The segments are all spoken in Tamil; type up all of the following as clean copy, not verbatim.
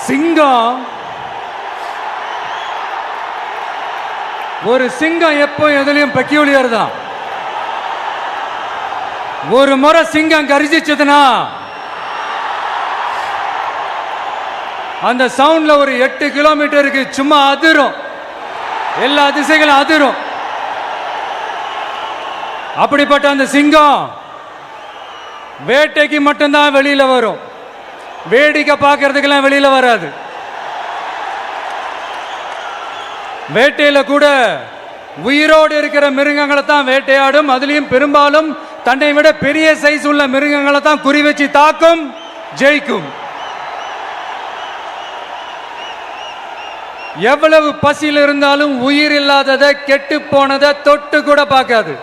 சிங்கம் ஒரு சிங்கம் எப்போ எதுலயும் பெக்யூலியர் தான். ஒரு முறை சிங்கம் கரிச்சிச்சதுன்னா அந்த சவுண்ட்ல ஒரு 8 கிலோமீட்டருக்கு சும்மா அதிரும், எல்லா திசைகளும் அதிரும். அப்படிப்பட்ட அந்த சிங்கம் வேட்டைக்கு மட்டும்தான் வெளியில வரும், வேடிக்கை பார்க்கறதுக்கெல்லாம் வெளியில வராது. வேட்டையில கூட உயிரோடு இருக்கிற மிருகங்களை தான் வேட்டையாடும். அதுலயும் பெரும்பாலும் தன்னை விட பெரிய சைஸ் உள்ள மிருகங்களை தான் குறி வச்சு தாக்கும், ஜெயிக்கும். எவ்வளவு பசியில் இருந்தாலும் உயிர் இல்லாததை, கெட்டு போனதை தொட்டு கூட பார்க்காது.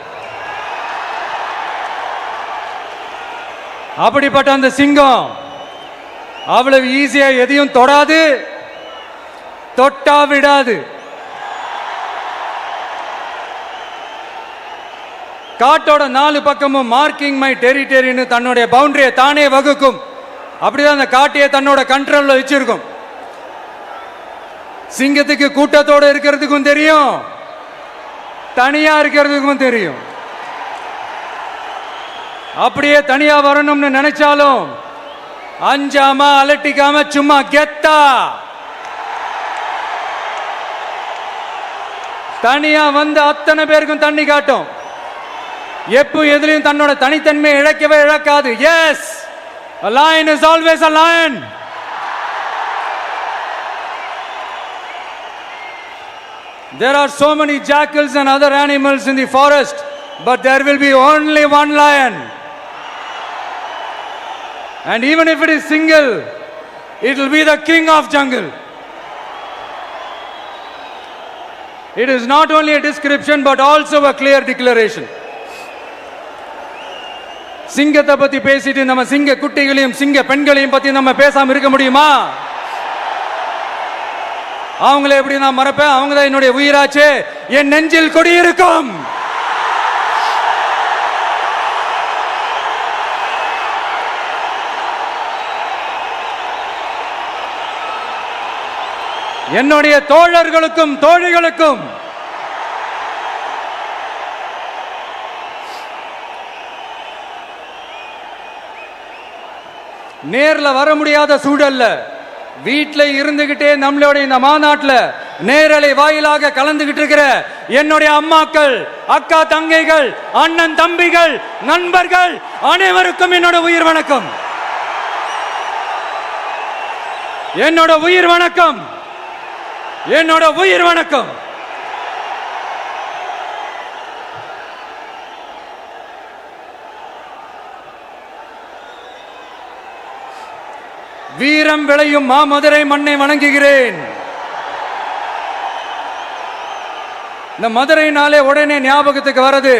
அப்படிப்பட்ட அந்த சிங்கம் அவ்வளவு ஈஸியா எதையும் தொடாது, தொட்டா விடாது. காட்டோட 4 பக்கமும் மார்க்கிங் மை டெரிட்டரின்னு தன்னுடைய பவுண்டரியை தானே வகுக்கும். அப்படிதான் அந்த காட்டையே தன்னோட கண்ட்ரோல்ல வச்சிருக்கும். சிங்கத்துக்கு கூட்டத்தோட இருக்கிறதுக்கும் தெரியும், தனியா இருக்கிறதுக்கும் தெரியும். அப்படியே தனியா வரணும்னு நினைச்சாலும் அஞ்சாம அலட்டிக்காம சும்மா கெத்தா தனியா வந்து அத்தனை பேருக்கும் தண்ணி காட்டும். எப்போ எதுலயும் தன்னோட தனித்தன்மையை இழக்கவே இழக்காது. Yes, a lion is always a lion. There are so many jackals and other animals in the forest, but there will be only one lion. And even if it is single, it will be the king of jungle. It is not only a description but also a clear declaration. சிங்கத்தை பத்தி பேசிட்டு நம்ம சிங்க குட்டிகளையும் சிங்க பெண்களையும் பத்தி நம்ம பேசாம இருக்க முடியுமா? அவங்கள எப்படி நான் மறப்பேன்? அவங்க தான் என்னுடைய உயிராச்சே, என் நெஞ்சில் குடியிருக்கும். என்னுடைய தோழர்களுக்கும் தோழிகளுக்கும் நேர்ல வர முடியாத சூழல்ல வீட்டில் இருந்துகிட்டே நம்மளுடைய இந்த மாநாட்டில் நேரலை வாயிலாக கலந்துகிட்டு இருக்கிற என்னுடைய அம்மாக்கள், அக்கா தங்கைகள், அண்ணன் தம்பிகள், நண்பர்கள் அனைவருக்கும் என்னோட உயிர் வணக்கம். என்னோட உயிர் வணக்கம், என்னோட உயிர் வணக்கம். வீரம் விளையும் மாமதுரை மண்ணை வணங்குகிறேன். இந்த மதுரைனாலே உடனே ஞாபகத்துக்கு வரது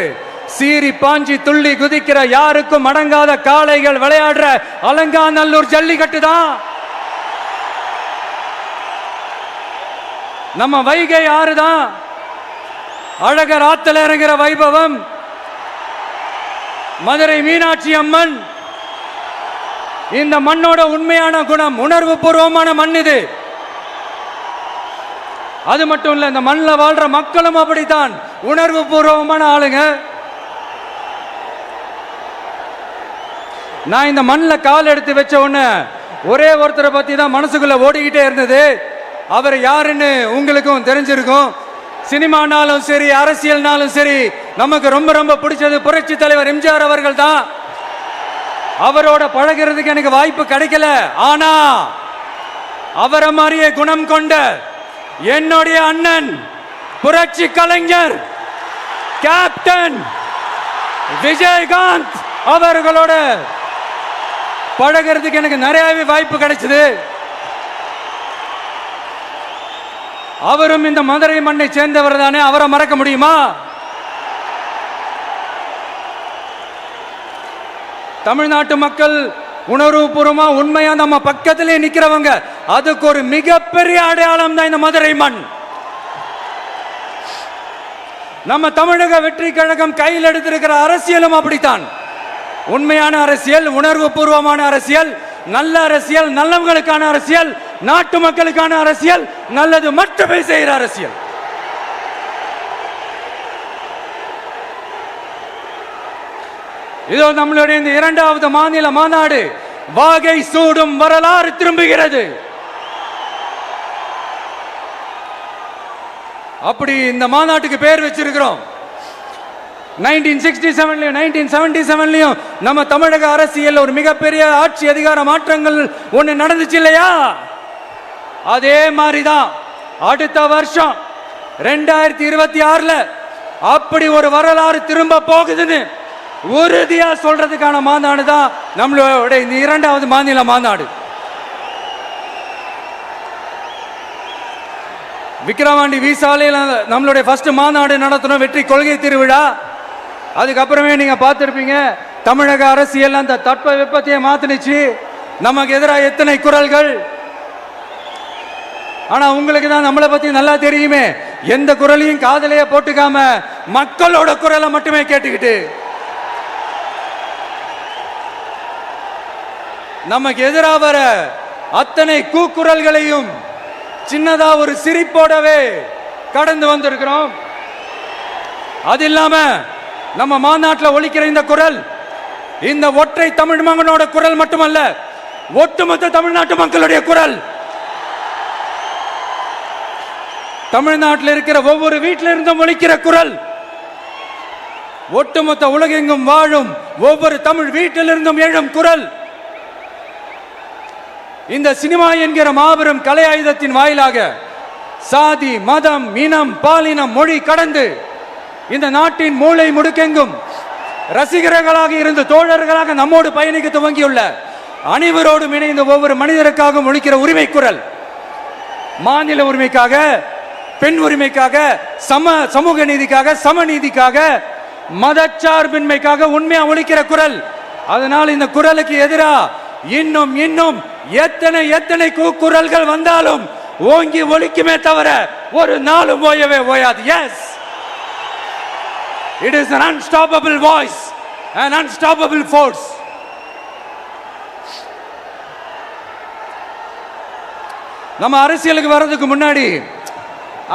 சீறி பாஞ்சி துள்ளி குதிக்கிற யாருக்கும் அடங்காத காளைகள் விளையாடுற அலங்காநல்லூர் ஜல்லிக்கட்டு தான். நம்ம வைகை ஆறு தான். அழகர் ஆத்துல இறங்குற வைபவம், மதுரை மீனாட்சி அம்மன். இந்த மண்ணோட உண்மையான குணம் உணர்வு பூர்வமான மண் இது. அது மட்டும் இல்ல, இந்த மண்ணில் வாழ்ற மக்களும் அப்படித்தான் உணர்வு பூர்வமான ஆளுங்க. நான் இந்த மண்ணில் கால் எடுத்து வச்ச உடனே ஒரே ஒருத்தரை பத்தி தான் மனசுக்குள்ள ஓடிக்கிட்டே இருந்தது. அவர் யாருன்னு உங்களுக்கும் தெரிஞ்சிருக்கும். சினிமானாலும் சரி, அரசியல்னாலும் சரி, நமக்கு ரொம்ப ரொம்ப பிடிச்சது புரட்சி தலைவர் எம்ஜிஆர் அவர்கள் தான். அவரோட பழகிறதுக்கு எனக்கு வாய்ப்பு கிடைக்கல. ஆனா அவரை மாதிரியே குணம் கொண்ட என்னுடைய அண்ணன் புரட்சி கலைஞர் கேப்டன் விஜயகாந்த் அவர்களோட பழகிறதுக்கு எனக்கு நிறையவே வாய்ப்பு கிடைச்சது. அவரும் இந்த மதுரை மண்ணை சேர்ந்தவர் தானே, அவரை மறக்க முடியுமா? தமிழ்நாட்டு மக்கள் உணர்வுபூர்வமா உண்மையா நம்ம பக்கத்திலே நிக்கிறவங்க, அதுக்கு ஒரு மிகப்பெரிய அடையாளம் தான் இந்த மதுரை மண். நம்ம தமிழக வெற்றி கழகம் கையில் எடுத்திருக்கிற அரசியலும் அப்படித்தான். உண்மையான அரசியல், உணர்வு பூர்வமான அரசியல், நல்ல அரசியல், நல்லவங்களுக்கான அரசியல், நாட்டு மக்களுக்கான அரசியல், நல்லது மட்டுமே செய்கிற அரசியல். இதோ நம்மளுடைய இந்த இரண்டாவது மாநில மாநாடு வாகை சூடும் வரலாறு திரும்புகிறது. அப்படி இந்த மாநாட்டுக்கு பேர் வச்சிருக்கிறோம். 1967லயும் 1977லயும் நம்ம தமிழக அரசியல் ஒரு மிகப்பெரிய ஆட்சி அதிகார மாற்றங்கள் ஒண்ணு நடந்துச்சு இல்லையா? அதே மாதிரிதான் அடுத்த வருஷம் 2026ல அப்படி ஒரு வரலாறு திரும்ப போகுதுன்னு உறுதியா சொல்றதுக்கான மாநாடு தான் நம்மளோட இந்த இரண்டாவது மாநில மாநாடு. விக்கிரவாண்டி விசாலையில் நம்மளுடைய ஃபர்ஸ்ட் மாநாடு நடத்தணும், வெற்றி கொள்கை திருவிழா. அதுக்கப்புறமே நீங்க பார்த்திருப்பீங்க தமிழக அரசியல் அந்த தட்ப வெப்பத்தையே மாத்தினுச்சு. நமக்கு எதிராக எத்தனை குரல்கள். ஆனா உங்களுக்கு தான் நம்மளை பத்தி நல்லா தெரியுமே, எந்த குரலையும் காதலையே போட்டுக்காம மக்களோட குரலை மட்டுமே கேட்டுக்கிட்டு நமக்கு எதிராக வர அத்தனை கூக்குரல்களையும் சின்னதா ஒரு சிரிப்போடவே கடந்து வந்திருக்கிறோம். அது இல்லாம நம்ம மாநாட்டில் ஒலிக்கிற இந்த குரல் இந்த ஒற்றை தமிழ் மகனோட குரல் மட்டுமல்ல, ஒட்டுமொத்த தமிழ்நாட்டு மக்களுடைய குரல். தமிழ்நாட்டில் இருக்கிற ஒவ்வொரு வீட்டில இருந்தும் ஒலிக்கிற குரல், ஒட்டுமொத்த உலகெங்கும் வாழும் ஒவ்வொரு தமிழ் வீட்டிலிருந்தும் எழும் குரல். இந்த சினிமா என்கிற மாபெரும் கலை ஆயுதத்தின் வாயிலாக சாதி, மதம், இனம், பாலினம், மொழி கடந்து இந்த நாட்டின் மூளை முடுக்கெங்கும் ரசிகர்களாக இருந்து தோழர்களாக நம்மோடு பயணிக்க துவங்கியுள்ள அனைவரோடும் இணைந்த ஒவ்வொரு மனிதருக்காகவும் ஒலிக்கிற உரிமை குரல். மாநில உரிமைக்காக, பெண் உரிமைக்காக, சமூக நீதிக்காக, சமநீதிக்காக, மதச்சார்பின்மைக்காக உண்மையா ஒலிக்கிற குரல். அதனால் இந்த குரலுக்கு எதிராக இன்னும் இன்னும் எத்தனை எத்தனை குரல்கள் வந்தாலும் ஓங்கி ஒலிக்குமே தவிர ஒரு நாளும் ஓயவே ஓயாது. Yes, it is an unstoppable voice, an unstoppable force. நம்ம அரசியலுக்கு வர்றதுக்கு முன்னாடி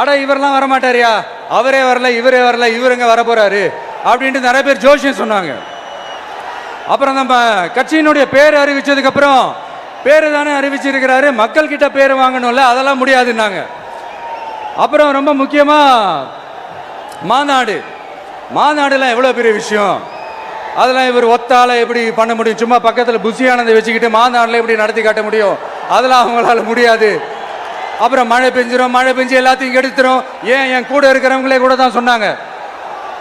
அட இவரெல்லாம் வரமாட்டாரியா, அவரே வரல, இவரே வரல, இவருங்க வர போறாரு அப்படின்ட்டு நிறைய பேர் ஜோஷியம் சொன்னாங்க. அப்புறம் நம்ம கட்சியினுடைய பேர் அறிவிச்சதுக்கு அப்புறம் பேரு தானே அறிவிச்சிருக்கிறாரு, மக்கள் கிட்ட பேர் வாங்கணும்ல, அதெல்லாம் முடியாதுன்னாங்க. அப்புறம் ரொம்ப முக்கியமா மாநாடுலாம் எவ்வளவு பெரிய விஷயம், அதெல்லாம் இவர் ஒத்தால எப்படி பண்ண முடியும், சும்மா பக்கத்தில் புசியானதை வச்சுக்கிட்டு மாநாடுல எப்படி நடத்தி காட்ட முடியும், அதெல்லாம் அவங்களால முடியாது. அப்புறம் மழை பெஞ்சு எல்லாத்தையும் கெடுத்துரும். ஏன் என் கூட இருக்கிறவங்களே கூட தான் சொன்னாங்க.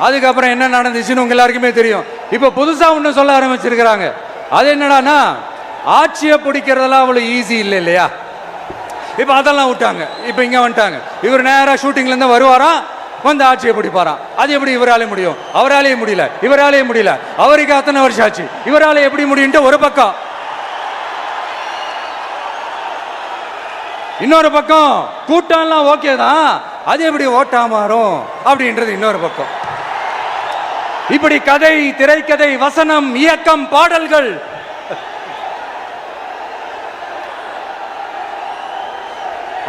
அதுக்கப்புறம் என்ன நடந்துச்சுன்னு உங்க எல்லாருக்குமே தெரியும். இப்ப புதுசா ஒண்ணு சொல்ல ஆரம்பிச்சிருக்கிறாங்க. அது என்னடானா, ஆட்சியை பிடிக்கிறதெல்லாம் அவ்வளவு ஈஸி இல்லை இல்லையா. இப்ப அதெல்லாம் விட்டாங்க, இப்ப இங்க வந்துட்டாங்க. இவர் நேரா ஷூட்டிங்ல இருந்து வருவாராம், வந்து ஆட்சியை பிடிப்பாராம். அது எப்படி இவராலே முடியும், அவராலே முடியல, இவராலே முடியல, அவருக்கு அத்தனை வருஷம் ஆச்சு, இவராலே எப்படி முடியும்ட்டு ஒரு பக்கம். இன்னொரு பக்கம் கூட்டம்லாம் ஓகே தான், அது எப்படி ஓட்டா மாறும் அப்படின்றது இன்னொரு பக்கம். இப்படி கதை, திரைக்கதை, வசனம், இயக்கம், பாடல்கள்,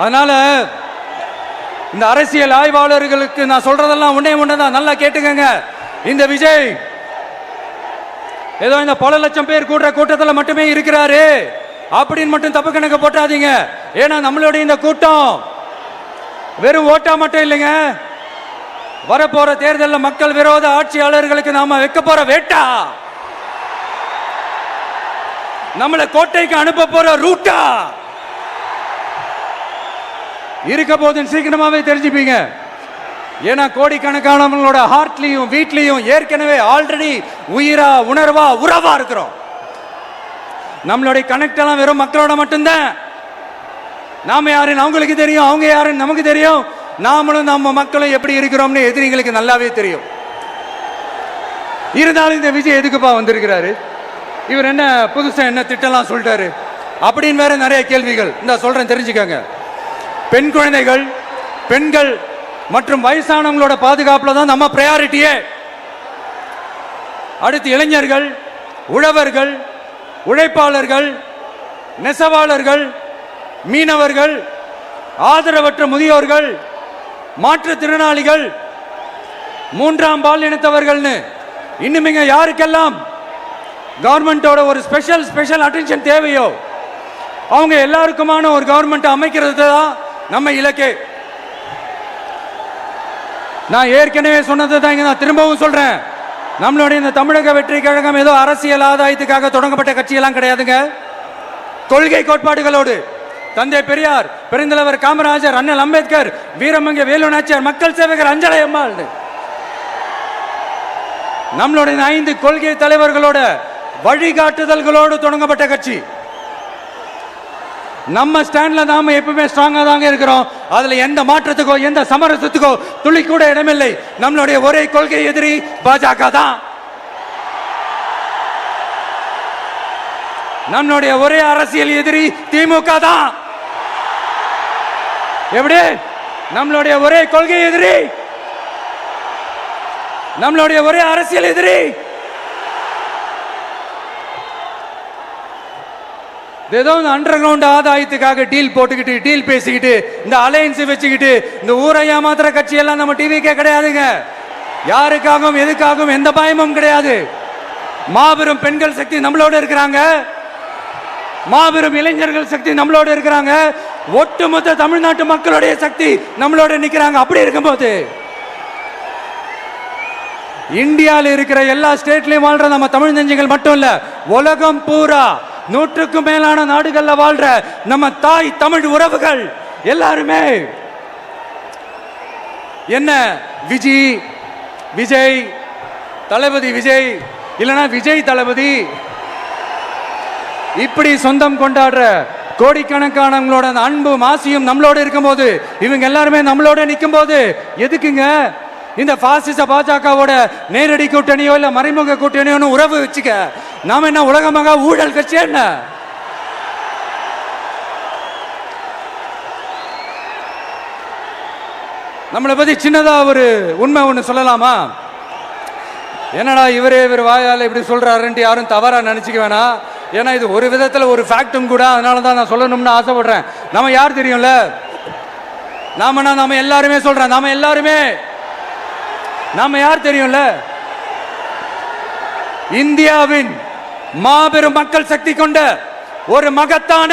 அதனால இந்த அரசியல் ஆய்வாளர்களுக்கு நான் சொல்றதெல்லாம் ஒன்னேதான், நல்லா கேட்டுக்கங்க. இந்த விஜய் ஏதோ இந்த பல லட்சம் பேர் கூடுற கூட்டத்தில் மட்டுமே இருக்கிறாரு அப்படின்னு மட்டும் தப்பு கணக்கு போட்டாதீங்க. ஏன்னா நம்மளுடைய இந்த கூட்டம் வெறும் ஓட்டா மட்டும் இல்லைங்க, வரப்போற தேர்தலில் மக்கள் விரோத ஆட்சியாளர்களுக்கு நாம வைக்க போற வேட்டா, நம்மளை கோட்டைக்கு அனுப்ப போற ரூட்டா இருக்க போதுன்னு சீக்கிரமாவே தெரிஞ்சுப்பீங்க. ஏன்னா கோடிக்கணக்கானவங்களோட ஹார்ட்லயும் வீட்லயும் ஏற்கனவே ஆல்ரெடி உயிரா, உணர்வா, உறவா இருக்கிறோம். நம்மளுடைய கனெக்ட் எல்லாம் வெறும் மக்களோட மட்டும்தான். நாம யாருன்னு அவங்களுக்கு தெரியும், அவங்க யாருன்னு நமக்கு தெரியும். நாமளும் நம்ம மக்களும் எப்படி இருக்கிறோம்னு எதிரிகளுக்கு நல்லாவே தெரியும். இருந்தாலும் இந்த விஜய் எதுக்குப்பா வந்திருக்கிறாரு, இவர் என்ன புதுசா என்ன திட்டம்லாம் சொல்லிட்டாரு அப்படின்னு வேற நிறைய கேள்விகள். இந்த சொல்றேன் தெரிஞ்சுக்கங்க. பெண் குழந்தைகள், பெண்கள் மற்றும் வயசானவங்களோட பாதுகாப்புல தான் நம்ம பிரையாரிட்டியே. அடுத்து இளைஞர்கள், உழவர்கள், உழைப்பாளர்கள், நெசவாளர்கள், மீனவர்கள், ஆதரவற்ற முதியோர்கள், மாற்றுத்திறனாளிகள், மூன்றாம் பாலினத்தவர்கள்னு இன்னும் யாருக்கெல்லாம் கவர்மெண்டோட ஒரு ஸ்பெஷல் அட்டென்ஷன் தேவையோ அவங்க எல்லாருக்குமான ஒரு கவர்மெண்ட் அமைக்கிறது தான் நம்ம இலக்கே. நான் ஏற்கனவே சொன்னது தான் இங்க நான் திரும்பவும் சொல்றேன். நம்மளுடைய இந்த தமிழக வெற்றி கழகம் ஏதோ அரசியல் ஆதாயத்துக்காக தொடங்கப்பட்ட கட்சியெல்லாம் கிடையாதுங்க. கொள்கை கோட்பாடுகளோடு தந்தை பெரியார், பெருந்தலைவர் காமராஜர், அண்ணல் அம்பேத்கர், வீரமங்க வேலு நாச்சியார், மக்கள் சேவகர் அஞ்சலை அம்மாள், நம்மளுடைய 5 கொள்கை தலைவர்களோட வழிகாட்டுதல்களோடு தொடங்கப்பட்ட கட்சி. நம்ம ஸ்டாண்ட்ல நாம எப்பவுமே ஸ்ட்ராங்கா தாங்க இருக்கிறோம். அதுல எந்த மாற்றத்துக்கோ எந்த சமரசத்துக்கோ துளி கூட இடமில்லை. நம்மளுடைய ஒரே கொள்கை எதிரி பாஜக தான். நம்மளுடைய ஒரே அரசியல் எதிரி திமுக தான். எப்படி? நம்மளுடைய ஒரே கொள்கை எதிரி, நம்மளுடைய ஒரே அரசியல் எதிரி ஏதோ அண்டர் கிரவுண்ட் ஆதாயத்துக்காக டீல் போட்டுக்கிட்டு டீல் பேசிக்கிட்டு இந்த அலையன்ஸ் வச்சுக்கிட்டு இந்த ஊரை ஏமாத்துற கட்சி எல்லாம் நம்ம டிவிக்கே கிடையாதுங்க. யாருக்காகவும் எதுக்காகவும் எந்த பயமும் கிடையாது. மாபெரும் பெண்கள் சக்தி நம்மளோட இருக்கிறாங்க, மாபெரும் இளைஞர்கள் சக்தி நம்மளோட இருக்கிறாங்க, ஒட்டுமொத்த தமிழ்நாட்டு மக்களுடைய சக்தி நம்மளோட நிக்கிறாங்க. அப்படி இருக்கும்போது இந்தியாவில் இருக்கிற எல்லா ஸ்டேட்லயும் வாழ்ற நம்ம தமிழ் நெஞ்சங்கள் மட்டும் இல்ல, உலகம் பூரா 100க்கும் மேலான நாடுகள்ல வாழ்ற நம்ம தாய் தமிழ் உறவுகள் எல்லாருமே என்ன விஜய் தளபதி விஜய் இல்லனா விஜய் தளபதி இப்படி சொந்தம் கொண்டாடுற கோடிக்கணக்கானவங்களோட அன்பு மாசியும் நம்மளோட இருக்கும்போது, இவங்க எல்லாருமே நம்மளோட நிற்கும் போது எதுக்குங்க இந்த பாசிச பாஜகவோட நேரடி கூட்டணியோ இல்ல மறைமுக கூட்டணியோ உறவு வச்சுக்க? நாம என்ன உலகமாக ஊழல் கட்சி? என்ன நம்மளை பத்தி சின்னதா ஒரு உண்மை ஒண்ணு சொல்லலாமா? என்னடா இவர் வாயால இப்படி சொல்றாருன்ட்டு யாரும் தவறா நினைச்சுக்க வேணாம். ஏன்னா இது ஒரு விதத்துல ஒரு ஃபேக்டும் கூட. அதனாலதான் நான் சொல்லணும்னு ஆசைப்படுறேன். நம்ம யார் தெரியும்ல? நாம எல்லாருமே சொல்றேன். நாம யார் தெரியும்ல? இந்தியாவின் மாபெரும் மக்கள் சக்தி கொண்ட ஒரு மகத்தான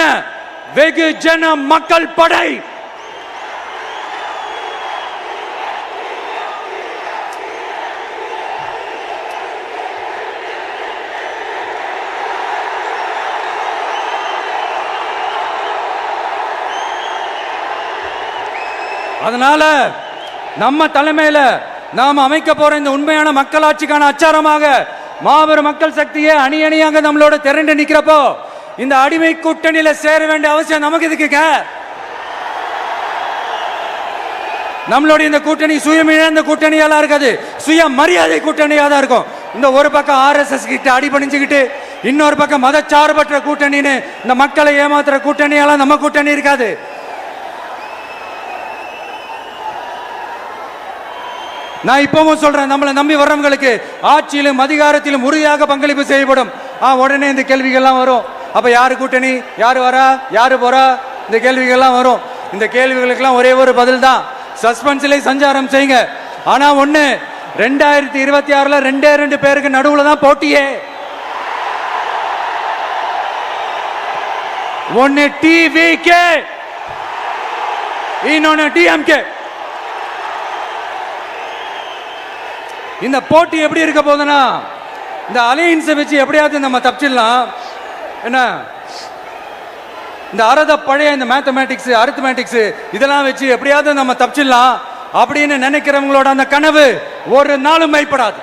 வெகுஜன மக்கள் படை. அதனால நம்ம தலைமையில நாம் அமைக்க போற இந்த உண்மையான மக்களாட்சிக்கான அச்சாரமாக மாபெரும் மக்கள் சக்தியை அணி அணியாக நம்மளோட திரண்டு நிக்கிறப்போ இந்த அடிமை கூட்டணியில சேர வேண்டிய அவசியம் நமக்கு இருக்குங்க. நம்மளுடைய இந்த கூட்டணி சுயமிழந்த கூட்டணியால இருக்காது, சுய மரியாதை கூட்டணியா தான் இருக்கும். இந்த ஒரு பக்கம் RSS கிட்ட அடிபணிஞ்சுக்கிட்டு, இன்னொரு பக்கம் மதச்சார்பற்ற கூட்டணின்னு இந்த மக்களை ஏமாத்துற கூட்டணியால நம்ம கூட்டணி இருக்காது. நான் இப்பவும் சொல்றேன், நம்மளை நம்பி வர்றவங்களுக்கு ஆட்சியிலும் அதிகாரத்திலும் உறுதியாக பங்களிப்பு செய்யப்படும். உடனே இந்த கேள்விகள்லாம் வரும். அப்ப யாரு கூட்டணி, யாரு வரா, யாரு போறா, இந்த கேள்விகள்லாம் வரும். இந்த கேள்விகளுக்கெல்லாம் ஒரே ஒரு பதில் தான், சஸ்பென்ஸ்ல சஞ்சாரம் செய்யுங்க. ஆனா ஒண்ணு, 2026ல 2 பேருக்கு நடுவுல தான் போட்டியே. ஒன்னு டிவிகே, இன்னொன்னு டிஎம்கே. இந்த போட்டி எப்படி இருக்க போதுன்னா, இந்த அலையன்ஸை வச்சு எப்படியாவது நம்ம தப்பிச்சிடலாம். என்ன இந்த பழைய இந்த மேத்தமேட்டிக்ஸ், அரித்மேட்டிக்ஸ் இதெல்லாம் வச்சு எப்படியாவது நம்ம தப்பிச்சிடலாம் அப்படின்னு நினைக்கிறவங்களோட அந்த கனவு ஒரு நாளும் மைப்படாது.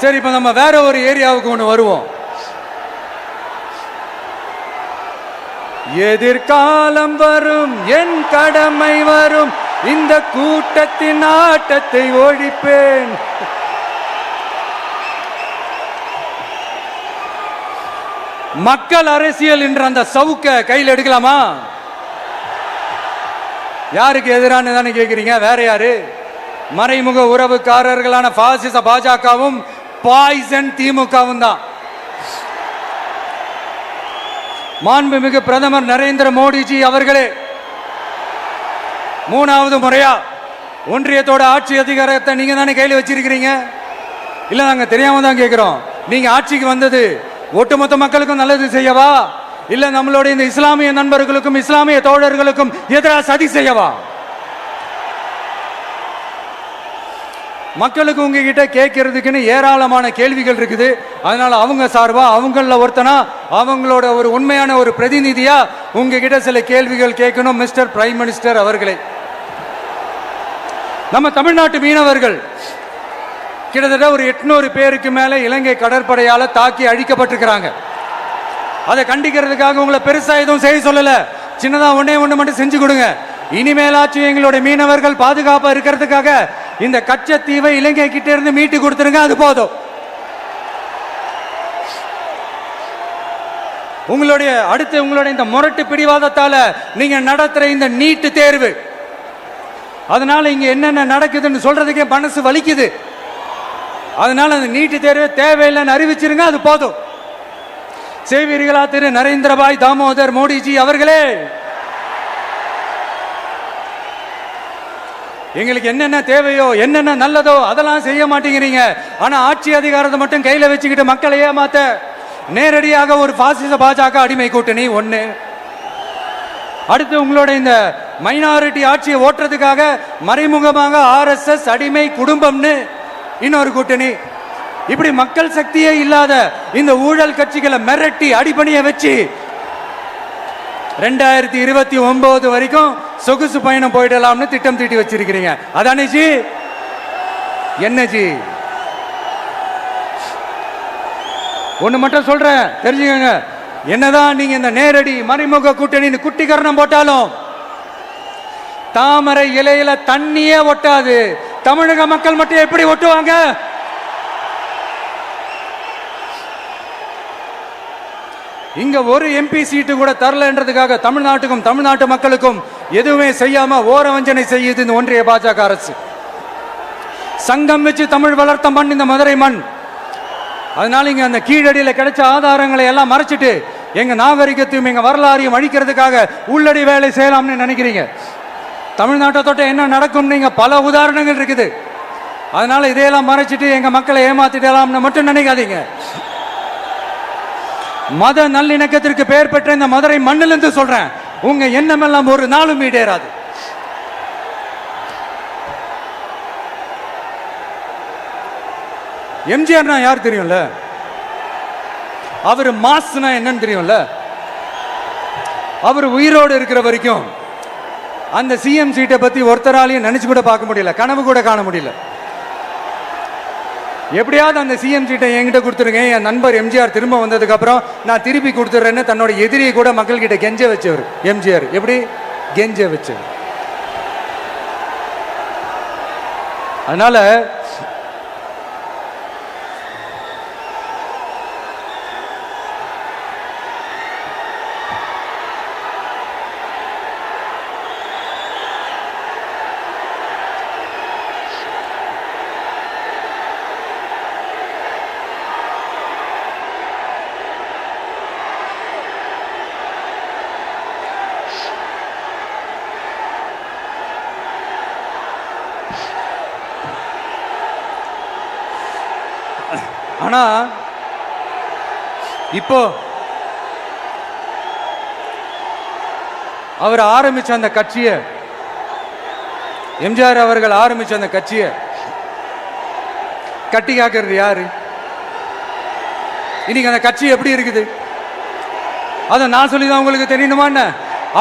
சரி, இப்ப நம்ம வேற ஒரு ஏரியாவுக்கு ஒன்று வருவோம். எதிர்காலம் வரும், என் கடமை வரும், இந்த கூட்டத்தின் ஆட்டத்தை ஒழிப்பேன். மக்கள் அரசியல் என்ற அந்த சவுக்க கையில் எடுக்கலாமா? யாருக்கு எதிரான தானே கேட்கிறீங்க? வேற யாரு? மறைமுக உறவுக்காரர்களான பாசிச பாஜகவும் பாய்சன் திமுகவும் தான். மாண்புமிகு பிரதமர் நரேந்திர மோடிஜி அவர்களே, 3வது முறையா ஒன்றியத்தோட ஆட்சி அதிகாரத்தை நீங்க தானே கையில் வச்சிருக்கிறீங்க. இல்ல நாங்க தெரியாம தான் கேட்கிறோம். நீங்க ஆட்சிக்கு வந்தது ஒட்டுமொத்த மக்களுக்கும் நல்லது செய்யவா, இல்ல நம்மளுடைய இந்த இஸ்லாமிய நண்பர்களுக்கும் இஸ்லாமிய தோழர்களுக்கும் எதிராக சதி செய்யவா? மக்களுக்கு உங்ககிட்ட கேட்கறதுக்குன்னு ஏராளமான கேள்விகள் இருக்குது. அதனால அவங்க சார்பா அவங்கள ஒருத்தனா அவங்களோட ஒரு உண்மையான ஒரு பிரதிநிதியா உங்ககிட்ட சில கேள்விகள் கேட்கணும். மிஸ்டர் பிரைம் மினிஸ்டர் அவர்களே, நம்ம தமிழ்நாட்டு மீனவர்கள் கிட்டத்தட்ட ஒரு 800 பேருக்கு மேல இலங்கை கடற்படையால தாக்கி அழிக்கப்பட்டிருக்கிறாங்க. அதை கண்டிக்கிறதுக்காக உங்களை பெருசா எதுவும் செய்ய சொல்லல, சின்னதா ஒண்ணே ஒண்ணு மட்டும் செஞ்சு கொடுங்க. இனிமேலாச்சும் எங்களுடைய மீனவர்கள் பாதுகாப்பா இருக்கிறதுக்காக இந்த கச்சத்தீவை இலங்கை கிட்ட இருந்து மீட்டு கொடுத்துருங்க, அது போதும். உங்களுடைய இந்த முரட்டு பிடிவாதத்தால நீங்க நடத்துற இந்த நீட்டு தேர்வு, அதனால இங்க என்னென்ன நடக்குதுன்னு சொல்றதுக்கே மனசு வலிக்குது. அதனால அந்த நீட்டு தேர்வு தேவையில்லைன்னு அறிவிச்சிருங்க, அது போதும். செய்வீர்களா திரு நரேந்திரபாய் தாமோதர் மோடிஜி அவர்களே? எங்களுக்கு என்னென்ன தேவையோ என்னென்ன நல்லதோ அதெல்லாம் செய்ய மாட்டேங்கிறீங்க. ஆனா ஆட்சி அதிகாரத்தை மட்டும் கையில வச்சுக்கிட்டு மக்களை ஏமாத்த நேரடியாக ஒரு பாசிச பாஜக அடிமை கூட்டணி ஒண்ணு. அடுத்து உங்களோட இந்த மைனாரிட்டி ஆட்சியை ஓட்டுறதுக்காக மறைமுகமாக RSS அடிமை குடும்பம்னு இன்னொரு கூட்டணி. இப்படி மக்கள் சக்தியே இல்லாத இந்த ஊழல் கட்சிகளை மிரட்டி அடிபணிய வச்சு 2029 வரைக்கும் சொகுசு பயணம் போயிடலாம்னு திட்டம் தீட்டி வச்சிருக்கிறீங்க. அதானே ஜி? என்ன ஜி? ஒண்ணு மட்டும் சொல்றேன், தெரிஞ்சுக்கங்க. என்னதான் நீங்க இந்த நேரடி மறைமுக கூட்டணி குட்டிகரணம் போட்டாலும் தாமரை இலையில தண்ணியே ஒட்டாது. தமிழக மக்கள் மட்டும் எப்படி ஒட்டுவாங்க? இங்க ஒரு MP சீட்டு கூட தரலன்றதுக்காக தமிழ்நாட்டுக்கும் தமிழ்நாட்டு மக்களுக்கும் எதுவுமே செய்யாம ஓரவஞ்சனை செய்யுது இந்த ஒன்றிய பாஜக அரசு. சங்கம் வச்சு தமிழ் வளர்த்த மண் இந்த மதுரை மண். அதனால இங்க அந்த கீழடியில கிடைச்ச ஆதாரங்களை எல்லாம் மறைச்சிட்டு எங்க நாகரிகத்தையும் எங்க வரலாறையும் அழிக்கிறதுக்காக உள்ளடி வேலை செய்யலாம்னு நினைக்கிறீங்க. தமிழ்நாட்டை தொட்ட என்ன நடக்கும் நீங்க பல உதாரணங்கள் இருக்குது. அதனால இதையெல்லாம் மறைச்சிட்டு எங்க மக்களை ஏமாத்திடலாம்னு மட்டும் நினைக்காதீங்க. மத நல்லிணக்கத்திற்கு பெயர் பெற்ற இந்த மதுரை மண்ணிலிருந்து சொல்றேன், உங்க எண்ணம் எல்லாம் ஒரு நாளும் ஈடேறாது. எம்ஜிஆர்னா யார் தெரியும்ல? அவர் மாஸ்னா என்னன்னு தெரியும்ல? அவர் உயிரோடு இருக்கிற வரைக்கும் அந்த சிஎம் சீட்டை பத்தி ஒருத்தராலையும் நினைச்சு கூட பார்க்க முடியல, கனவு கூட காண முடியல. எப்படியாவது அந்த சிஎம் சீட்டை என்கிட்ட கொடுத்துருங்க, என் நண்பர் எம்ஜிஆர் திரும்ப வந்ததுக்கு அப்புறம் நான் திருப்பி கொடுத்துட்றேன்னு தன்னோட எதிரியை கூட மக்கள் கிட்ட கெஞ்ச வச்சவர் எம்ஜிஆர். எப்படி கெஞ்ச வச்சவர்? அதனால ஆனா இப்போ அவர் ஆரம்பிச்ச அந்த கட்சியை, எம்ஜிஆர் அவர்கள் ஆரம்பிச்ச அந்த கட்சியை கட்டி காக்கிறது யாரு? இன்னைக்கு அந்த கட்சி எப்படி இருக்குது? அதை நான் சொல்லிதான் உங்களுக்கு தெரியணுமா?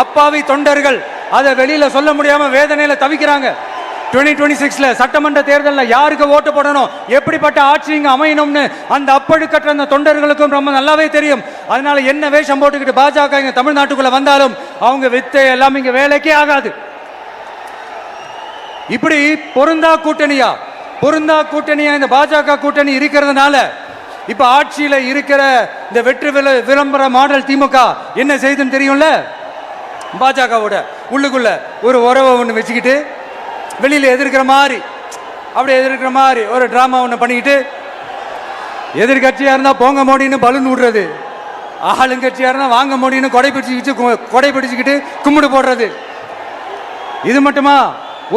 அப்பாவி தொண்டர்கள் அதை வெளியில சொல்ல முடியாம வேதனையில தவிக்கிறாங்க. 2026 சட்டமன்ற தேர்தலில் யாருக்கு ஓட்டு போடணும், எப்படிப்பட்ட ஆட்சி இங்க அமையணும்னு அந்த அப்பழுக்கற்ற அந்த தொண்டர்களுக்கும் ரொம்ப நல்லாவே தெரியும். அதனால என்ன வேஷம் போட்டுக்கிட்டு பாஜக இங்க தமிழ்நாட்டுக்குள்ள வந்தாலும் அவங்க வித்தை எல்லாம் இங்க வேலைக்கே ஆகாது. இப்படி பொருந்தா கூட்டணியா இந்த பாஜக கூட்டணி இருக்கிறதுனால இப்ப ஆட்சியில இருக்கிற இந்த வெற்றி விளம்பர மாடல் திமுக என்ன செய்யுதுன்னு தெரியும்ல? பாஜகவோட உள்ளுக்குள்ள ஒரு உறவை ஒன்று வச்சுக்கிட்டு வெளியில எதிர்க்கிற மாதிரி ஒரு டிராமா ஒன்று பண்ணிக்கிட்டு எதிர்கட்சியா இருந்தா போங்க மோடின்னு பலூன் விடுறது, ஆளுங்கட்சியா இருந்தா வாங்க மோடின்னு கொடை பிடிச்சுக்கிட்டு கும்பிடு போடுறது. இது மட்டுமா?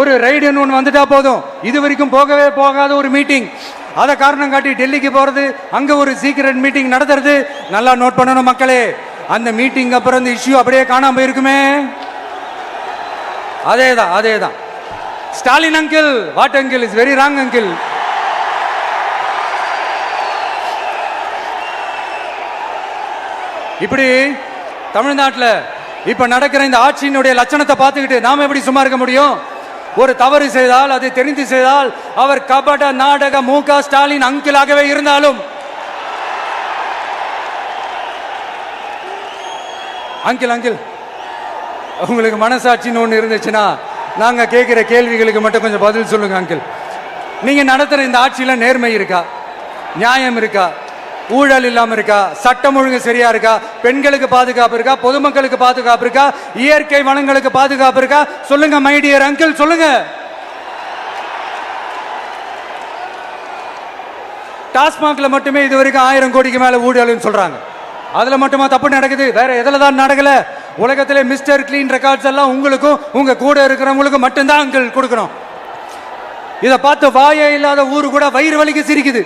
ஒரு ரைடுன்னு ஒன்று வந்துட்டா போதும், இது வரைக்கும் போகவே போகாத ஒரு மீட்டிங், அதை காரணம் காட்டி டெல்லிக்கு போறது, அங்க ஒரு சீக்கிரட் மீட்டிங் நடத்துறது. நல்லா நோட் பண்ணணும் மக்களே, அந்த மீட்டிங் அப்புறம் இந்த இஷ்யூ அப்படியே காணாம போயிருக்குமே. அதேதான் Stalin uncle, what uncle is very wrong uncle. இப்படி தமிழ்நாட்டில் இப்ப நடக்கிற இந்த ஆட்சியினுடைய லட்சணத்தை பார்த்துக்கிட்டு நாம எப்படி சும்மா இருக்க முடியும்? ஒரு தவறு செய்தால், அதை தெரிந்து செய்தால், அவர் கபட நாடக மு.க. ஸ்டாலின் அங்கிளாகவே இருந்தாலும், அங்கிள் உங்களுக்கு மனசாட்சின்னு ஒன்று இருந்துச்சுன்னா நாங்க கேட்கிற கேள்விகளுக்கு மட்டும் கொஞ்சம் பதில் சொல்லுங்க அங்கிள். நீங்க நடத்துற இந்த ஆட்சியில நேர்மை இருக்கா? நியாயம் இருக்கா? ஊழல் இல்லாம இருக்கா? சட்டம் ஒழுங்கு சரியா இருக்கா? பெண்களுக்கு பாதுகாப்பு இருக்கா? பொதுமக்களுக்கு பாதுகாப்பு இருக்கா? இயற்கை வளங்களுக்கு பாதுகாப்பு இருக்கா? சொல்லுங்க மை டியர் அங்கிள், சொல்லுங்க. டாஸ்மாக்ல மட்டுமே இது வரைக்கும் 1000 கோடிக்கு மேல ஊழல்னு சொல்றாங்க. அதுல மட்டுமா தப்பு நடக்குது? வேற எதுல தான் நடக்கல? உலகத்திலே மிஸ்டர் கிளீன் ரெக்கார்ட்ஸ் எல்லாம் உங்களுக்கும் உங்க கூட இருக்கிறவங்களுக்கும் மட்டும்தான் அங்கிள் கொடுக்கணும். இதை பார்த்து வாயே இல்லாத ஊரு கூட வயிறு வலிக்கு சிரிக்குது.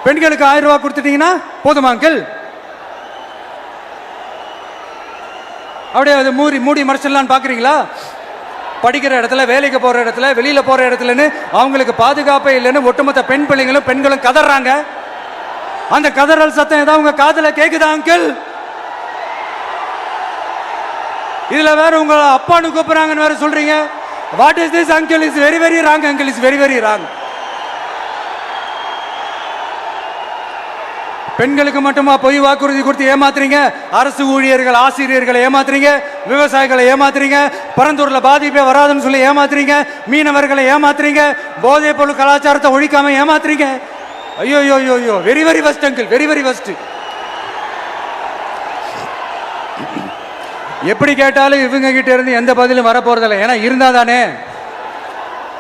பெண்களுக்கு 1000 ரூபாய் கொடுத்துட்டீங்கன்னா போதுமா அங்கிள்? அப்படியே அது மூடி மறைச்சிடலான்னு பாக்குறீங்களா? படிக்கிற இடத்துல, வேலைக்கு போற இடத்துல, வெளியில போற இடத்துலன்னு அவங்களுக்கு பாதுகாப்பே இல்லைன்னு ஒட்டுமொத்த பெண்களும் கதறாங்க. அந்த கதறல் சத்தம் ஏதாவது உங்க காதுல கேக்குதா அங்கிள்? இதுல வேற உங்க அப்பான்னு கூப்பிடுறாங்கன்னு வேற சொல்றீங்க. What is this uncle? Is very very wrong uncle, is very very wrong. பெண்களுக்கு மட்டுமா பொய் வாக்குறுதி கொடுத்து ஏமாத்துறீங்க? அரசு ஊழியர்கள், ஆசிரியர்களை ஏமாத்துறீங்க, விவசாயிகளை ஏமாத்துறீங்க, பரந்தூர்ல பாதிப்பே வராதுன்னு சொல்லி ஏமாத்துறீங்க, மீனவர்களை ஏமாத்துறீங்க, போதைப் பொருள் கலாச்சாரத்தை ஒழிக்காம ஏமாத்துறீங்க. ஐயோ ஐயோ, very very வஸ்ட் uncle, very very வஸ்ட். எப்படி கேட்டாலும் இவங்க கிட்ட இருந்து எந்த பதிலும் வரப்போறதில்லை. ஏன்னா இருந்தா தானே.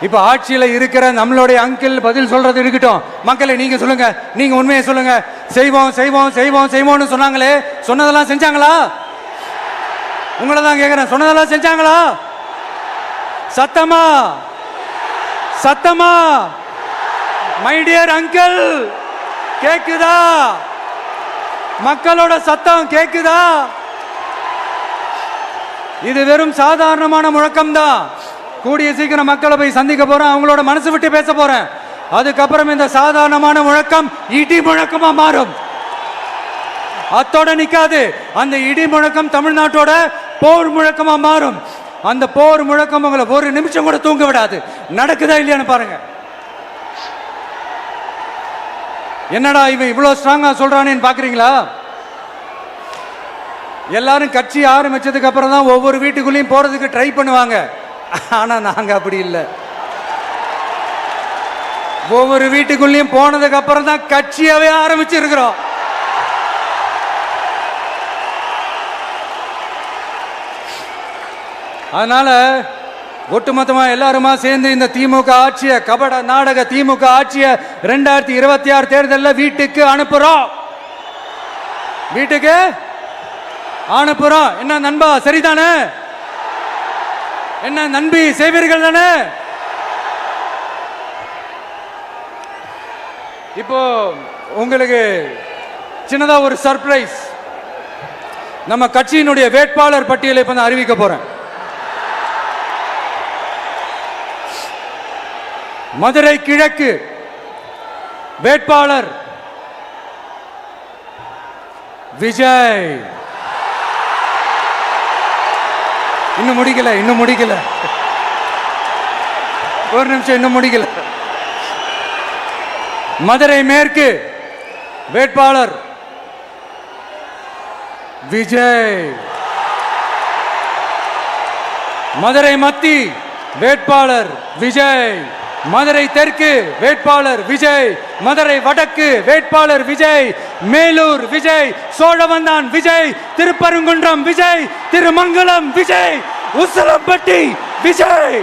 இப்ப ஆட்சியில இருக்கிற நம்மளுடைய அங்கிள் பதில் சொல்றது இருக்கட்டும். மக்களை நீங்க சொல்லுங்க, நீங்க உண்மையை சொல்லுங்க. செய்வோம் செய்வோம் செய்வோம் செய்வோம்னு சொன்னாங்களே, சொன்னதெல்லாம் செஞ்சாங்களா? உங்களை தான் கேட்கிறேன், சொன்னதெல்லாம் செஞ்சாங்களா? சத்தமா சத்தமா மை டியர் அங்கிள், கேக்குதா? மக்களோட சத்தம் கேக்குதா? இது வெறும் சாதாரணமான முழக்கம் தான். கூடிய சீக்கிரம் மக்களை போய் சந்திக்க போறேன், அவங்களோட மனசு விட்டு பேச போறேன். அதுக்கப்புறம் இந்த சாதாரணமான முழக்கம் இடி முழக்கமா மாறும். அத்தோட நிக்காது, அந்த இடி முழக்கம் தமிழ்நாட்டோட போர் முழக்கமா மாறும். அந்த போர் முழக்கம் உங்களை ஒரு நிமிஷம் கூட தூங்க விடாது. நடக்குதா இல்லையான்னு பாருங்க. என்னடா இவன் இவ்வளவு ஸ்ட்ராங்கா சொல்றானேன்னு பாக்குறீங்களா? எல்லாரும் கட்சி ஆரம்பிச்சதுக்கு அப்புறம் தான் ஒவ்வொரு வீட்டுக்குள்ளேயும் போறதுக்கு ட்ரை பண்ணுவாங்க. ஆனா நாங்க அப்படி இல்லை. ஒவ்வொரு வீட்டுக்குள்ளேயும் போனதுக்கு அப்புறம் தான் கட்சியாவே ஆரம்பிச்சிருக்கிறோம். அதனால ஒட்டுமொத்தமா எல்லாருமா சேர்ந்து இந்த திமுக ஆட்சிய, கபட நாடக திமுக ஆட்சிய 2026 தேர்தலில் வீட்டுக்கு அனுப்புறோம். வீட்டுக்கு அனுப்புறோம். என்ன நண்பா, சரிதானே? என்ன நண்பி, செய்வீர்கள் தானே? இப்போ உங்களுக்கு சின்னதா ஒரு சர்ப்ரைஸ். நம்ம கட்சியினுடைய வேட்பாளர் பட்டியலை இப்ப நான் அறிவிக்க போறேன். மதுரை கிழக்கு வேட்பாளர் விஜய். இன்னும் முடிக்கல. ஒரு நிமிஷம், இன்னும் முடிக்கல. மதுரை மேற்கு வேட்பாளர் விஜய். மதுரை மத்தி வேட்பாளர் விஜய். மதுரை தெற்கு வேட்பாளர் விஜய். மதுரை வடக்கு வேட்பாளர் விஜய். மேலூர் விஜய். சோழவந்தான் விஜய். திருப்பரங்குன்றம் விஜய். திருமங்கலம் விஜய். உசிலம்பட்டி விஜய்.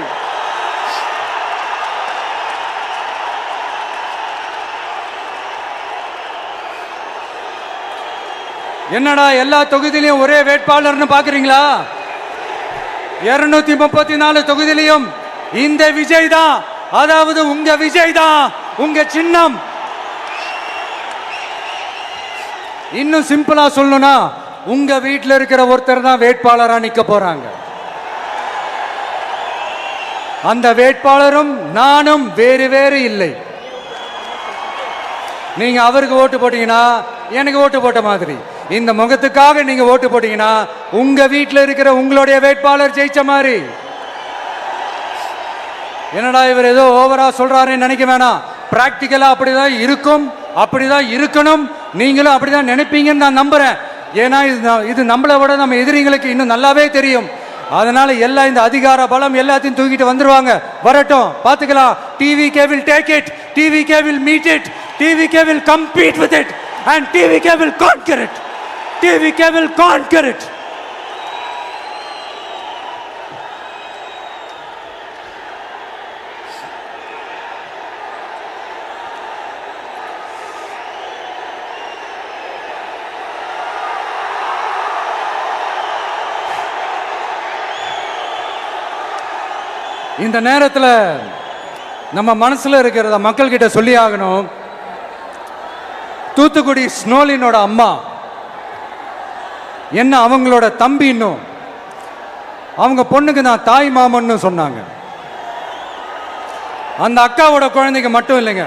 என்னடா எல்லா தொகுதியிலையும் ஒரே வேட்பாளர்னு பாக்குறீங்களா? 234 தொகுதியிலையும் இந்த விஜய் தான், அதாவது உங்க விஜய் தான் உங்க சின்னம். இன்னும் சிம்பிளா சொல்லணும்னா உங்க வீட்டில் இருக்கிற ஒருத்தர் தான் வேட்பாளரா நிக்க போறாங்க. அந்த வேட்பாளரும் நானும் வேறு வேறு இல்லை. நீங்க அவருக்கு ஓட்டு போட்டீங்கன்னா எனக்கு ஓட்டு போட்ட மாதிரி, இந்த முகத்துக்காக நீங்க ஓட்டு போட்டீங்கன்னா உங்க வீட்டில் இருக்கிற உங்களுடைய வேட்பாளர் ஜெயிச்ச மாதிரி. என்னடா இவர் ஏதோ ஓவரா சொல்றாருன்னு நினைக்க வேணாம். பிராக்டிக்கலா அப்படிதான் இருக்கும், அப்படிதான் இருக்கணும். நீங்களும் அப்படிதான் நினைப்பீங்கன்னு நான் நம்புறேன். ஏன்னா இது நம்மளை விட நம்ம எதிரிங்களுக்கு இன்னும் நல்லாவே தெரியும். அதனால எல்லாம் இந்த அதிகார பலம் எல்லாத்தையும் தூக்கிட்டு வந்துருவாங்க. வரட்டும், பாத்துக்கலாம். TVK will take it, TVK will meet it, TVK will compete with it and TVK will conquer it. TVK will conquer it. இந்த நேரத்தில் நம்ம மனசுல இருக்கிறத மக்கள் கிட்ட சொல்லி ஆகணும். தூத்துக்குடி ஸ்னோலினோட அம்மா என்ன அவங்களோட தம்பி, இன்னும் அவங்க பொண்ணுக்கு நான் தாய் மாமன்னு சொன்னாங்க. அந்த அக்காவோட குழந்தைக்கு மட்டும் இல்லைங்க,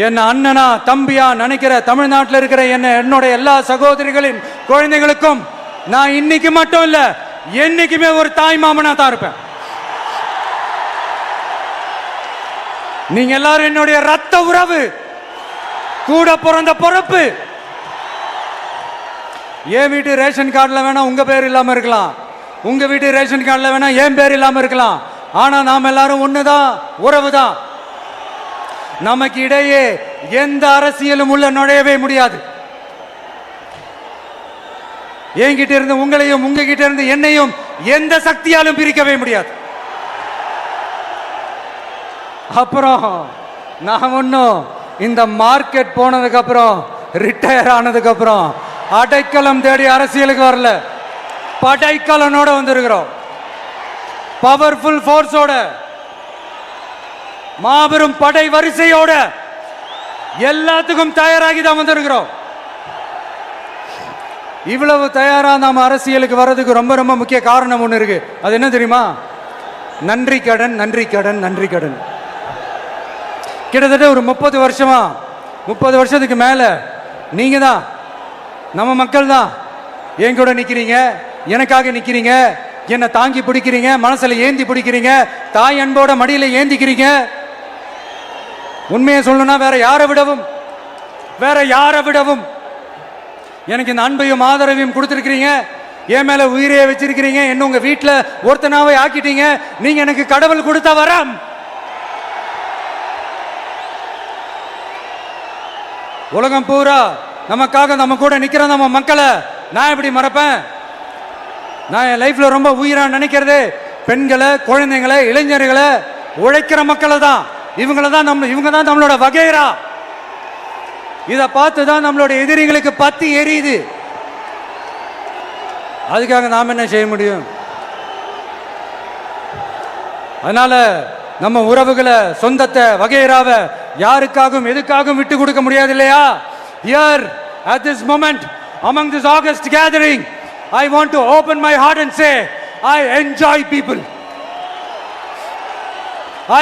என்ன அண்ணனா தம்பியா நினைக்கிற தமிழ்நாட்டில் இருக்கிற என்னோட எல்லா சகோதரிகளின் குழந்தைகளுக்கும் நான் இன்னைக்கு மட்டும் இல்ல, என்னைக்குமே ஒரு தாய் மாமனா தான் இருப்பேன். நீங்க எல்லாரும் என்னுடைய ரத்த உறவு, கூட பிறந்த பொறுப்பு. என் வீட்டு ரேஷன் கார்டில் வேணா உங்க பேர் இல்லாம இருக்கலாம், உங்க வீட்டு ரேஷன் கார்டில் வேணா என் பேர் இல்லாம இருக்கலாம். ஆனா நாம் எல்லாரும் ஒண்ணுதான், உறவு தான். நமக்கு இடையே எந்த அரசியலும் உள்ள நுழையவே முடியாது. என்கிட்ட இருந்து உங்களையும் உங்ககிட்ட இருந்து என்னையும் எந்த சக்தியாலும் பிரிக்கவே முடியாது. அப்புறம் நான் ஒன்னும் இந்த மார்க்கெட் போனதுக்கு அப்புறம், ரிட்டையர் ஆனதுக்கு அப்புறம் அடைக்கலம் தேடி அரசியலுக்கு வரல, படைக்கலனோட வந்திருக்கிறோம். பவர்ஃபுல் ஃபோர்ஸோட, மாபெரும் படை வரிசையோட, எல்லாத்துக்கும் தயாராகி தான் வந்திருக்கிறோம். இவ்வளவு தயாரா நாம அரசியலுக்கு வர்றதுக்கு ரொம்ப ரொம்ப முக்கிய காரணம் ஒன்று இருக்கு. அது என்ன தெரியுமா? நன்றி கடன், நன்றி கடன், நன்றி கடன். கிட்டத்தட்ட ஒரு 30 வருஷமா, 30 வருஷத்துக்கு மேல நீங்க தான், நம்ம மக்கள் தான் என் கூட நிக்கிறீங்க, எனக்காக நிக்கிறீங்க, என்னை தாங்கி பிடிக்கிறீங்க, மனசுல ஏந்தி பிடிக்கிறீங்க, தாய் அன்போட மடியில ஏந்திக்கிறீங்க. உண்மையை சொல்லணும்னா வேற யாரை விடவும் எனக்கு இந்த அன்பையும் ஆதரவையும் கொடுத்திருக்கிறீங்க. என் மேல உயிரையே வச்சிருக்கிறீங்க. என்ன உங்க வீட்டுல ஒருத்தனாவே ஆக்கிட்டீங்க. நீங்க எனக்கு கடவுள் கொடுத்த வரம். உலகம் பூரா நமக்காக நம்ம கூட நிக்கிற நம்ம மக்களை நான் எப்படி மறப்பேன்? நான் என் லைஃப்ல ரொம்ப உயிரா நினைக்கிறது பெண்களை, குழந்தைங்களை, இளைஞர்களை, உழைக்கிற மக்களை தான். இவங்க தான் நம்மளோட வகைரா. இதை பார்த்து தான் நம்மளோட எதிரிகளுக்கு பத்தி எரியுது. அதுக்காக நாம் என்ன செய்ய முடியும்? அதனால நம்ம உறவுகளை, சொந்தத்தை, வகைராவை யாருக்காகவும் எதுக்காகவும் விட்டு கொடுக்க முடியாது இல்லையா? Here at this moment among this August gathering, I want to open my heart and say I enjoy people,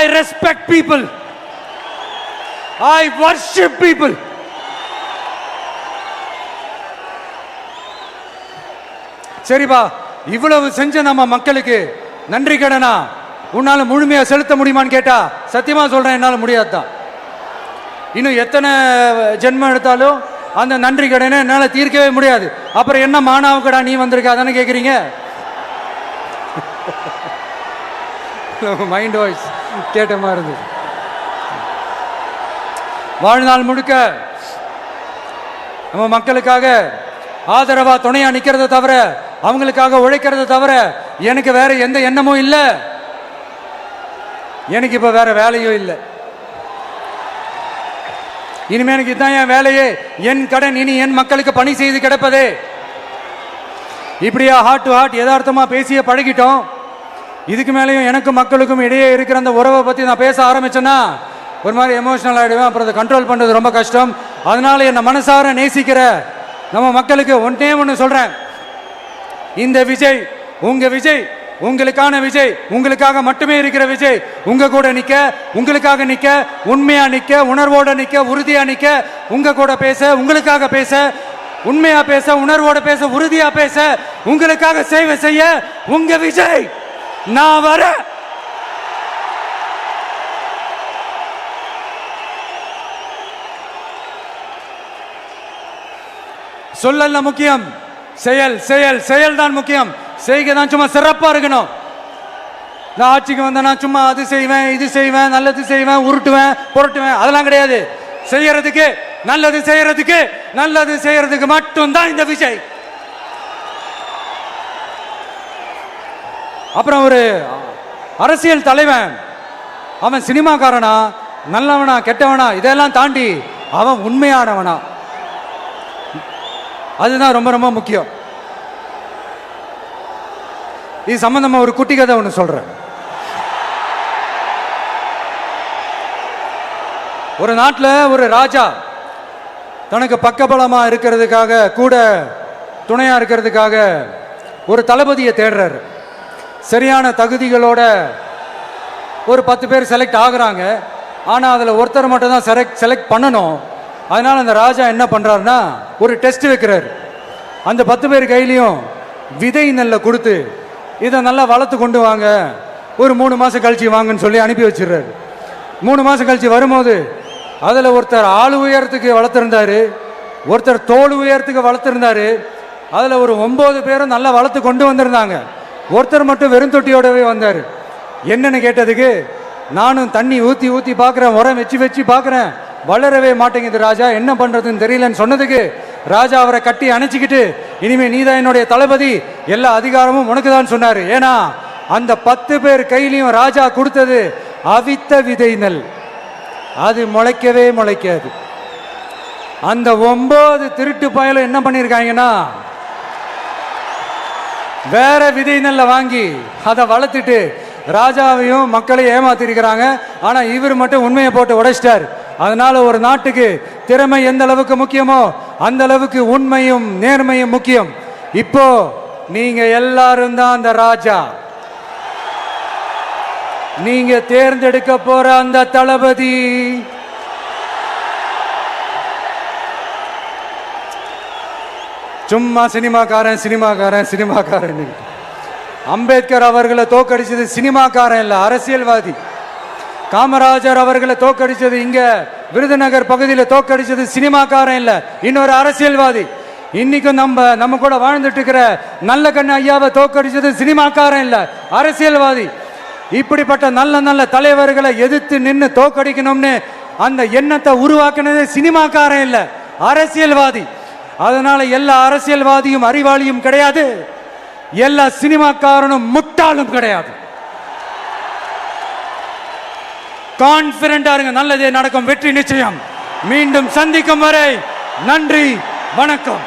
I respect people, I worship people. சரிப்பா, இவ்வளவு செஞ்ச நம்ம மக்களுக்கு நன்றி கடனா உன்னால முழுமையா செலுத்த முடியுமான்னு கேட்டா சத்தியமா சொல்றேன், என்னால முடியாதுதான். இன்னும் எத்தனை ஜென்மம் எடுத்தாலும் அந்த நன்றி கடனை என்னால தீர்க்கவே முடியாது. அப்புறம் என்ன மானாவுக்கடா நீ வந்திருக்க அதானே கேட்குறீங்க? மைண்ட் வாய்ஸ் கேட்ட மாதிரி இருந்தது. வாழ்நாள் முழுக்க நம்ம மக்களுக்காக ஆதரவா துணையா நிக்கிறத தவிர, அவங்களுக்காக உழைக்கிறத தவிர எனக்கு வேற எந்த எண்ணமும் இல்லை. எனக்கு இப்ப வேற வேலையும் இல்லை. இனிமே எனக்கு இதுதான் என் வேலையே, என் கடன் இனி என் மக்களுக்கு பணி செய்து கிடப்பதே. இப்படியா ஹார்ட் டு ஹார்ட் யதார்த்தமா பேசிய பழகிட்டோம். இதுக்கு மேலேயும் எனக்கும் மக்களுக்கும் இடையே இருக்கிற அந்த உறவை பத்தி நான் பேச ஆரம்பிச்சேன்னா ஒரு மாதிரி எமோஷனல் ஆகிடுவேன். அப்புறம் அதை கண்ட்ரோல் பண்ணுறது ரொம்ப கஷ்டம். அதனால என்னை மனசார நேசிக்கிற நம்ம மக்களுக்கு ஒன்றே ஒன்று சொல்கிறேன். இந்த விஜய் உங்க விஜய், உங்களுக்கான விஜய், உங்களுக்காக மட்டுமே இருக்கிற விஜய். உங்க கூட நிற்க, உங்களுக்காக நிற்க, உண்மையா நிற்க, உணர்வோட நிற்க, உறுதியா நிற்க, உங்க கூட பேச, உங்களுக்காக பேச, உண்மையா பேச, உணர்வோட பேச, உறுதியா பேச, உங்களுக்காக சேவை செய்ய உங்க விஜய் நான் வர. சொல்லல முக்கியம், செயல் செயல் செயல் தான் முக்கியம். செய்கை தான் சும்மா சிறப்பா இருக்கணும். நான் ஆட்சிக்கு வந்தேன்னா சும்மா அது செய்வேன் இது செய்வேன் நல்லது செய்வேன் உருட்டுவேன் புரட்டுவேன் அதெல்லாம் கிடையாது. செய்யறதுக்கு நல்லது செய்யறதுக்கு நல்லது செய்யறதுக்கு மட்டும்தான் இந்த விஜய். அப்புறம் ஒரு அரசியல் தலைவன் அவன் சினிமாக்காரனா நல்லவனா கெட்டவனா இதெல்லாம் தாண்டி அவன் உண்மையானவனா, அதுதான் ரொம்ப ரொம்ப முக்கியம். இது சம்பந்தமா ஒரு குட்டி கதை ஒன்று சொல்றேன். ஒரு நாட்டில் ஒரு ராஜா தனக்கு பக்கபலமா இருக்கிறதுக்காக கூட துணையா இருக்கிறதுக்காக ஒரு தளபதியை தேடுறாரு. சரியான தகுதிகளோட ஒரு 10 பேர் செலக்ட் ஆகுறாங்க. ஆனால் அதில் ஒருத்தர் மட்டும் தான் செலக்ட் பண்ணணும். அதனால அந்த ராஜா என்ன பண்றாருன்னா ஒரு டெஸ்ட் வைக்கிறார். அந்த 10 பேர் கையிலையும் விதை நெல்லை கொடுத்து இதை நல்லா வளர்த்து கொண்டு வாங்க, ஒரு 3 மாதம் கழிச்சு வாங்கன்னு சொல்லி அனுப்பி வச்சிடுறாரு. 3 மாதம் கழிச்சு வரும்போது அதில் ஒருத்தர் ஆள் உயரத்துக்கு வளர்த்துருந்தாரு, ஒருத்தர் தோல் உயரத்துக்கு வளர்த்துருந்தாரு. அதில் ஒரு 9 பேரும் நல்லா வளர்த்து கொண்டு வந்திருந்தாங்க. ஒருத்தர் மட்டும் வெறும் தொட்டியோடவே வந்தார். என்னன்னு கேட்டதுக்கு, நானும் தண்ணி ஊற்றி ஊற்றி பார்க்குறேன், உரம் வச்சு வச்சு பார்க்குறேன், வளரவே மாட்டேங்குது ராஜா, என்ன பண்ணுறதுன்னு தெரியலன்னு சொன்னதுக்கு ராஜா அவரை கட்டி அணைச்சிக்கிட்டு, இனிமே நீதான் என்னுடைய தளபதி, எல்லா அதிகாரமும் உனக்கு தான் சொன்னார். ஏன்னா அந்த 10 பேர் கையிலையும் ராஜா கொடுத்தது அவித்த விதை நெல், அது முளைக்கவே முளைக்காது. அந்த 9 திருட்டு பயலும் என்ன பண்ணியிருக்காங்கன்னா வேற விதை நெல்லை வாங்கி அதை வளர்த்துட்டு ராஜாவையும் மக்களையும் ஏமாத்திருக்கிறாங்க. ஆனா இவர் மட்டும் உண்மையை போட்டு உடைச்சிட்டார். அதனால ஒரு நாட்டுக்கு திறமை எந்த அளவுக்கு முக்கியமோ அந்த அளவுக்கு உண்மையும் நேர்மையும் முக்கியம். இப்போ நீங்க எல்லாரும் தான் அந்த ராஜா. நீங்க தேர்ந்தெடுக்க போற அந்த தளபதி சும்மா சினிமாக்காரன் சினிமாக்காரன் சினிமாக்காரன். அம்பேத்கர் அவர்களை தோக்கடிச்சது சினிமாக்காரன் இல்ல, அரசியல்வாதி. காமராஜர் அவர்களை தோக்கடிச்சது இங்க விருதுநகர் பகுதியில் தோக்கடிச்சது சினிமாக்காரன் இல்ல, இன்னொரு அரசியல்வாதி. இன்னைக்கும் நம்ம கூட வாழ்ந்துட்டு இருக்கிற நல்ல கண்ணு ஐயாவை தோக்கடிச்சது சினிமாக்காரன் இல்ல, அரசியல்வாதி. இப்படிப்பட்ட நல்ல நல்ல தலைவர்களை எதிர்த்து நின்று தோக்கடிக்கணும்னு அந்த எண்ணத்தை உருவாக்குனது சினிமாக்காரன் இல்ல, அரசியல்வாதி. அதனால எல்லா அரசியல்வாதியும் அறிவாளியும் கிடையாது, எல்லா சினிமாக்காரனும் முட்டாளும் கிடையாது. கான்பிடண்டா இருங்க, நல்லதே நடக்கும், வெற்றி நிச்சயம். மீண்டும் சந்திக்கும் வரை நன்றி, வணக்கம்.